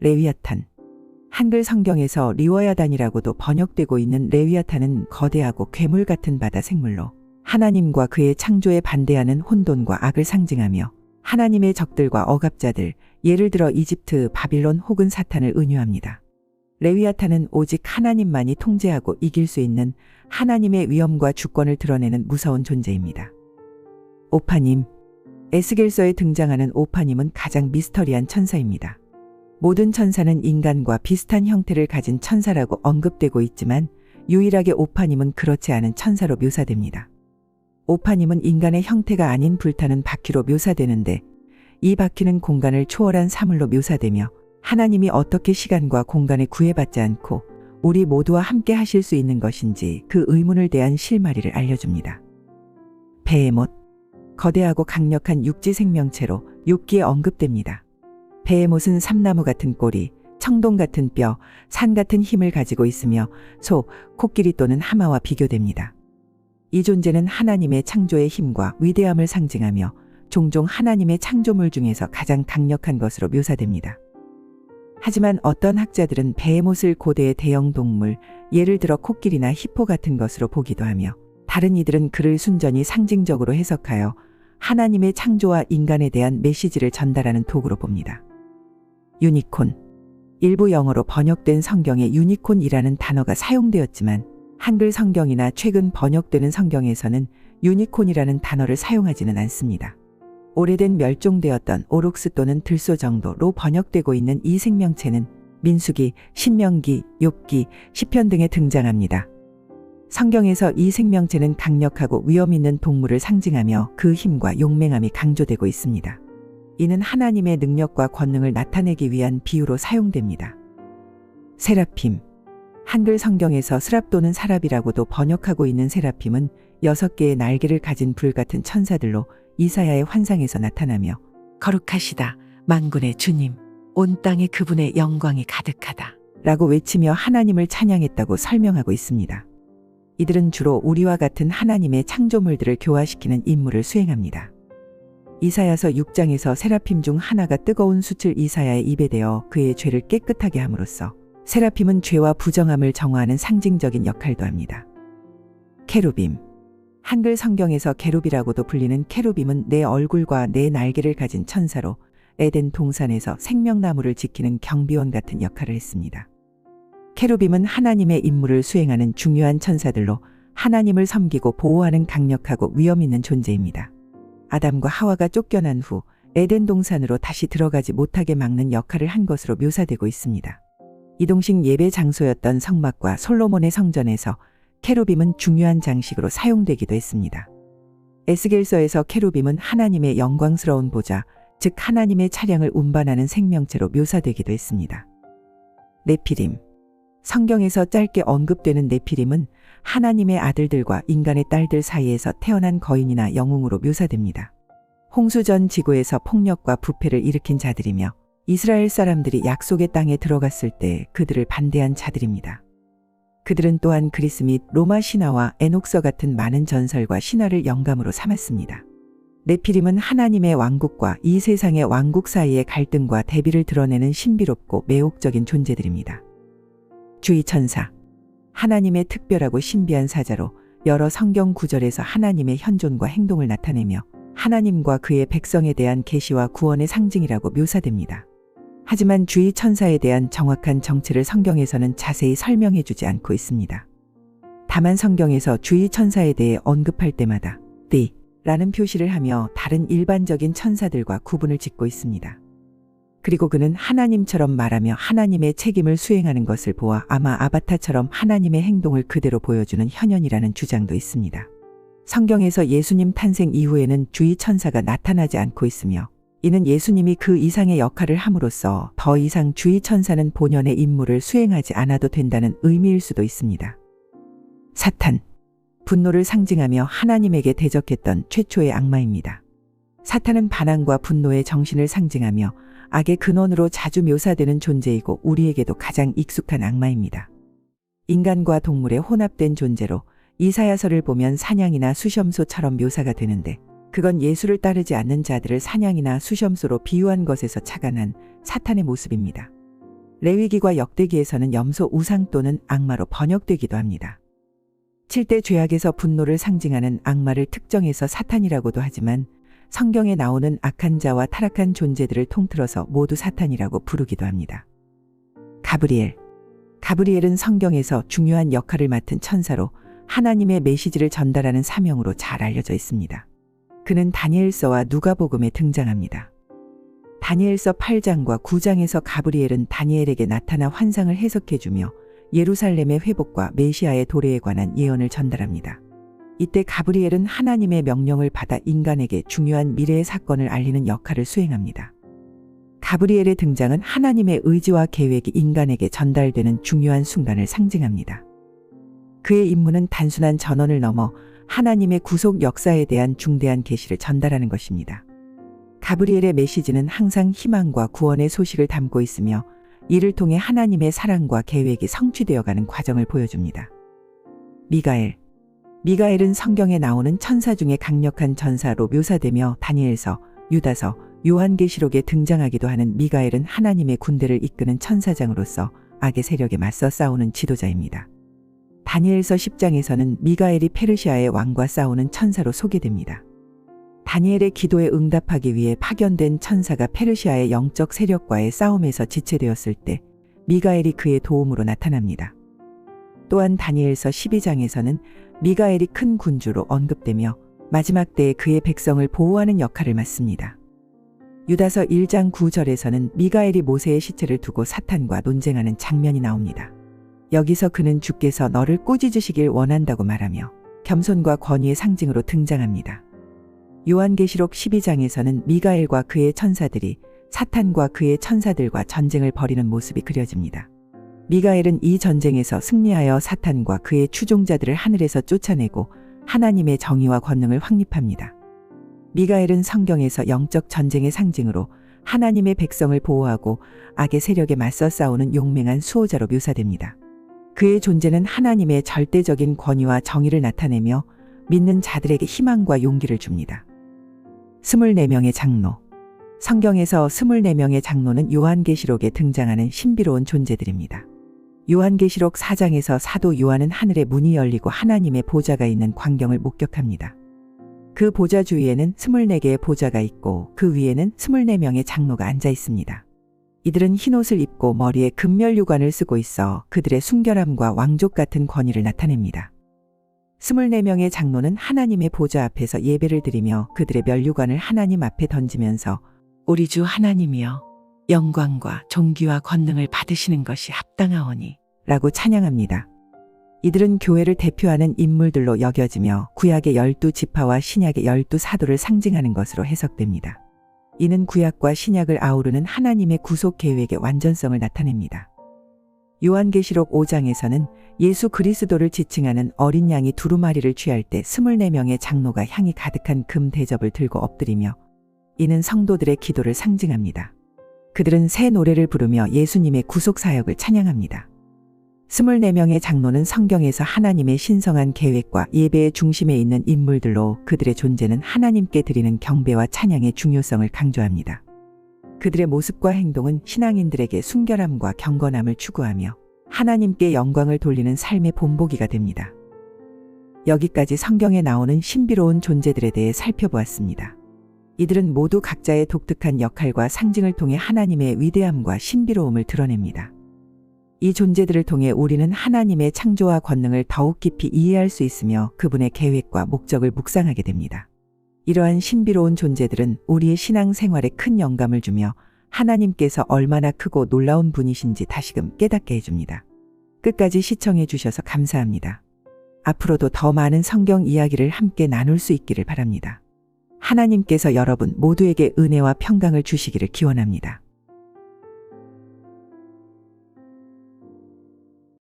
레위아탄. 한글 성경에서 리워야단이라고도 번역되고 있는 레위아탄은 거대하고 괴물 같은 바다 생물로 하나님과 그의 창조에 반대하는 혼돈과 악을 상징하며 하나님의 적들과 억압자들, 예를 들어 이집트, 바빌론 혹은 사탄을 은유합니다. 레위아탄은 오직 하나님만이 통제하고 이길 수 있는 하나님의 위엄과 주권을 드러내는 무서운 존재입니다. 오파님. 에스겔서에 등장하는 오파님은 가장 미스터리한 천사입니다. 모든 천사는 인간과 비슷한 형태를 가진 천사라고 언급되고 있지만 유일하게 오파님은 그렇지 않은 천사로 묘사됩니다. 오파님은 인간의 형태가 아닌 불타는 바퀴로 묘사되는데 이 바퀴는 공간을 초월한 사물로 묘사되며 하나님이 어떻게 시간과 공간에 구애받지 않고 우리 모두와 함께 하실 수 있는 것인지 그 의문을 대한 실마리를 알려줍니다. 베헤못. 거대하고 강력한 육지 생명체로 욥기에 언급됩니다. 베헤못은 삼나무 같은 꼬리, 청동 같은 뼈, 산 같은 힘을 가지고 있으며 소, 코끼리 또는 하마와 비교됩니다. 이 존재는 하나님의 창조의 힘과 위대함을 상징하며 종종 하나님의 창조물 중에서 가장 강력한 것으로 묘사됩니다. 하지만 어떤 학자들은 베헤못을 고대의 대형 동물, 예를 들어 코끼리나 히포 같은 것으로 보기도 하며 다른 이들은 그를 순전히 상징적으로 해석하여 하나님의 창조와 인간에 대한 메시지를 전달하는 도구로 봅니다. 유니콘. 일부 영어로 번역된 성경에 유니콘이라는 단어가 사용되었지만 한글 성경이나 최근 번역되는 성경에서는 유니콘이라는 단어를 사용하지는 않습니다. 오래된 멸종되었던 오록스 또는 들소 정도로 번역되고 있는 이 생명체는 민수기, 신명기, 욥기, 시편 등에 등장합니다. 성경에서 이 생명체는 강력하고 위험 있는 동물을 상징하며 그 힘과 용맹함이 강조되고 있습니다. 이는 하나님의 능력과 권능을 나타내기 위한 비유로 사용됩니다. 세라핌. 한글 성경에서 스랍 또는 사랍이라고도 번역하고 있는 세라핌은 6개의 날개를 가진 불같은 천사들로 이사야의 환상에서 나타나며 거룩하시다 만군의 주님, 온 땅에 그분의 영광이 가득하다 라고 외치며 하나님을 찬양했다고 설명하고 있습니다. 이들은 주로 우리와 같은 하나님의 창조물들을 교화시키는 임무를 수행합니다. 이사야서 6장에서 세라핌 중 하나가 뜨거운 숯을 이사야의 입에 대어 그의 죄를 깨끗하게 함으로써 세라핌은 죄와 부정함을 정화하는 상징적인 역할도 합니다. 케루빔. 한글 성경에서 게룹이라고도 불리는 케루빔은 네 얼굴과 네 날개를 가진 천사로 에덴 동산에서 생명나무를 지키는 경비원 같은 역할을 했습니다. 케루빔은 하나님의 임무를 수행하는 중요한 천사들로 하나님을 섬기고 보호하는 강력하고 위험 있는 존재입니다. 아담과 하와가 쫓겨난 후 에덴 동산으로 다시 들어가지 못하게 막는 역할을 한 것으로 묘사되고 있습니다. 이동식 예배 장소였던 성막과 솔로몬의 성전에서 케루빔은 중요한 장식으로 사용되기도 했습니다. 에스겔서에서 케루빔은 하나님의 영광스러운 보좌, 즉 하나님의 차량을 운반하는 생명체로 묘사되기도 했습니다. 네피림. 성경에서 짧게 언급되는 네피림은 하나님의 아들들과 인간의 딸들 사이에서 태어난 거인이나 영웅으로 묘사됩니다. 홍수 전 지구에서 폭력과 부패를 일으킨 자들이며 이스라엘 사람들이 약속의 땅에 들어갔을 때 그들을 반대한 자들입니다. 그들은 또한 그리스 및 로마 신화와 에녹서 같은 많은 전설과 신화를 영감으로 삼았습니다. 네피림은 하나님의 왕국과 이 세상의 왕국 사이의 갈등과 대비를 드러내는 신비롭고 매혹적인 존재들입니다. 주의천사. 하나님의 특별하고 신비한 사자로 여러 성경 구절에서 하나님의 현존과 행동을 나타내며 하나님과 그의 백성에 대한 계시와 구원의 상징이라고 묘사됩니다. 하지만 주의 천사에 대한 정확한 정체를 성경에서는 자세히 설명해 주지 않고 있습니다. 다만 성경에서 주의 천사에 대해 언급할 때마다 the 라는 표시를 하며 다른 일반적인 천사들과 구분을 짓고 있습니다. 그리고 그는 하나님처럼 말하며 하나님의 책임을 수행하는 것을 보아 아마 아바타처럼 하나님의 행동을 그대로 보여주는 현현이라는 주장도 있습니다. 성경에서 예수님 탄생 이후에는 주의 천사가 나타나지 않고 있으며 이는 예수님이 그 이상의 역할을 함으로써 더 이상 주의 천사는 본연의 임무를 수행하지 않아도 된다는 의미일 수도 있습니다. 사탄. 분노를 상징하며 하나님에게 대적했던 최초의 악마입니다. 사탄은 반항과 분노의 정신을 상징하며 악의 근원으로 자주 묘사되는 존재이고 우리에게도 가장 익숙한 악마입니다. 인간과 동물의 혼합된 존재로 이사야서를 보면 사냥이나 수염소처럼 묘사가 되는데 그건 예수를 따르지 않는 자들을 사냥이나 수염소로 비유한 것에서 착안한 사탄의 모습입니다. 레위기과 역대기에서는 염소 우상 또는 악마로 번역되기도 합니다. 7대 죄악에서 분노를 상징하는 악마를 특정해서 사탄이라고도 하지만 성경에 나오는 악한 자와 타락한 존재들을 통틀어서 모두 사탄이라고 부르기도 합니다. 가브리엘. 가브리엘은 성경에서 중요한 역할을 맡은 천사로 하나님의 메시지를 전달하는 사명으로 잘 알려져 있습니다. 그는 다니엘서와 누가복음에 등장합니다. 다니엘서 8장과 9장에서 가브리엘은 다니엘에게 나타나 환상을 해석해주며 예루살렘의 회복과 메시아의 도래에 관한 예언을 전달합니다. 이때 가브리엘은 하나님의 명령을 받아 인간에게 중요한 미래의 사건을 알리는 역할을 수행합니다. 가브리엘의 등장은 하나님의 의지와 계획이 인간에게 전달되는 중요한 순간을 상징합니다. 그의 임무는 단순한 전언을 넘어 하나님의 구속 역사에 대한 중대한 계시를 전달하는 것입니다. 가브리엘의 메시지는 항상 희망과 구원의 소식을 담고 있으며 이를 통해 하나님의 사랑과 계획이 성취되어가는 과정을 보여줍니다. 미가엘. 미가엘은 성경에 나오는 천사 중에 강력한 전사로 묘사되며 다니엘서, 유다서, 요한계시록에 등장하기도 하는 미가엘은 하나님의 군대를 이끄는 천사장으로서 악의 세력에 맞서 싸우는 지도자입니다. 다니엘서 10장에서는 미가엘이 페르시아의 왕과 싸우는 천사로 소개됩니다. 다니엘의 기도에 응답하기 위해 파견된 천사가 페르시아의 영적 세력과의 싸움에서 지체되었을 때 미가엘이 그의 도움으로 나타납니다. 또한 다니엘서 12장에서는 미가엘이 큰 군주로 언급되며 마지막 때에 그의 백성을 보호하는 역할을 맡습니다. 유다서 1장 9절에서는 미가엘이 모세의 시체를 두고 사탄과 논쟁하는 장면이 나옵니다. 여기서 그는 주께서 너를 꾸짖으시길 원한다고 말하며 겸손과 권위의 상징으로 등장합니다. 요한계시록 12장에서는 미가엘과 그의 천사들이 사탄과 그의 천사들과 전쟁을 벌이는 모습이 그려집니다. 미가엘은 이 전쟁에서 승리하여 사탄과 그의 추종자들을 하늘에서 쫓아내고 하나님의 정의와 권능을 확립합니다. 미가엘은 성경에서 영적 전쟁의 상징으로 하나님의 백성을 보호하고 악의 세력에 맞서 싸우는 용맹한 수호자로 묘사됩니다. 그의 존재는 하나님의 절대적인 권위와 정의를 나타내며 믿는 자들에게 희망과 용기를 줍니다. 24명의 장로. 성경에서 24명의 장로는 요한계시록에 등장하는 신비로운 존재들입니다. 요한계시록 4장에서 사도 요한은 하늘의 문이 열리고 하나님의 보좌가 있는 광경을 목격합니다. 그 보좌 주위에는 24개의 보좌가 있고 그 위에는 24명의 장로가 앉아 있습니다. 이들은 흰옷을 입고 머리에 금면류관을 쓰고 있어 그들의 순결함과 왕족 같은 권위를 나타냅니다. 24명의 장로는 하나님의 보좌 앞에서 예배를 드리며 그들의 면류관을 하나님 앞에 던지면서 우리 주 하나님이여 영광과 존귀와 권능을 받으시는 것이 합당하오니 라고 찬양합니다. 이들은 교회를 대표하는 인물들로 여겨지며 구약의 12지파와 신약의 12사도를 상징하는 것으로 해석됩니다. 이는 구약과 신약을 아우르는 하나님의 구속 계획의 완전성을 나타냅니다. 요한계시록 5장에서는 예수 그리스도를 지칭하는 어린 양이 두루마리를 취할 때 24명의 장로가 향이 가득한 금 대접을 들고 엎드리며 이는 성도들의 기도를 상징합니다. 그들은 새 노래를 부르며 예수님의 구속 사역을 찬양합니다. 24명의 장로는 성경에서 하나님의 신성한 계획과 예배의 중심에 있는 인물들로 그들의 존재는 하나님께 드리는 경배와 찬양의 중요성을 강조합니다. 그들의 모습과 행동은 신앙인들에게 순결함과 경건함을 추구하며 하나님께 영광을 돌리는 삶의 본보기가 됩니다. 여기까지 성경에 나오는 신비로운 존재들에 대해 살펴보았습니다. 이들은 모두 각자의 독특한 역할과 상징을 통해 하나님의 위대함과 신비로움을 드러냅니다. 이 존재들을 통해 우리는 하나님의 창조와 권능을 더욱 깊이 이해할 수 있으며 그분의 계획과 목적을 묵상하게 됩니다. 이러한 신비로운 존재들은 우리의 신앙 생활에 큰 영감을 주며 하나님께서 얼마나 크고 놀라운 분이신지 다시금 깨닫게 해줍니다. 끝까지 시청해 주셔서 감사합니다. 앞으로도 더 많은 성경 이야기를 함께 나눌 수 있기를 바랍니다. 하나님께서 여러분 모두에게 은혜와 평강을 주시기를 기원합니다.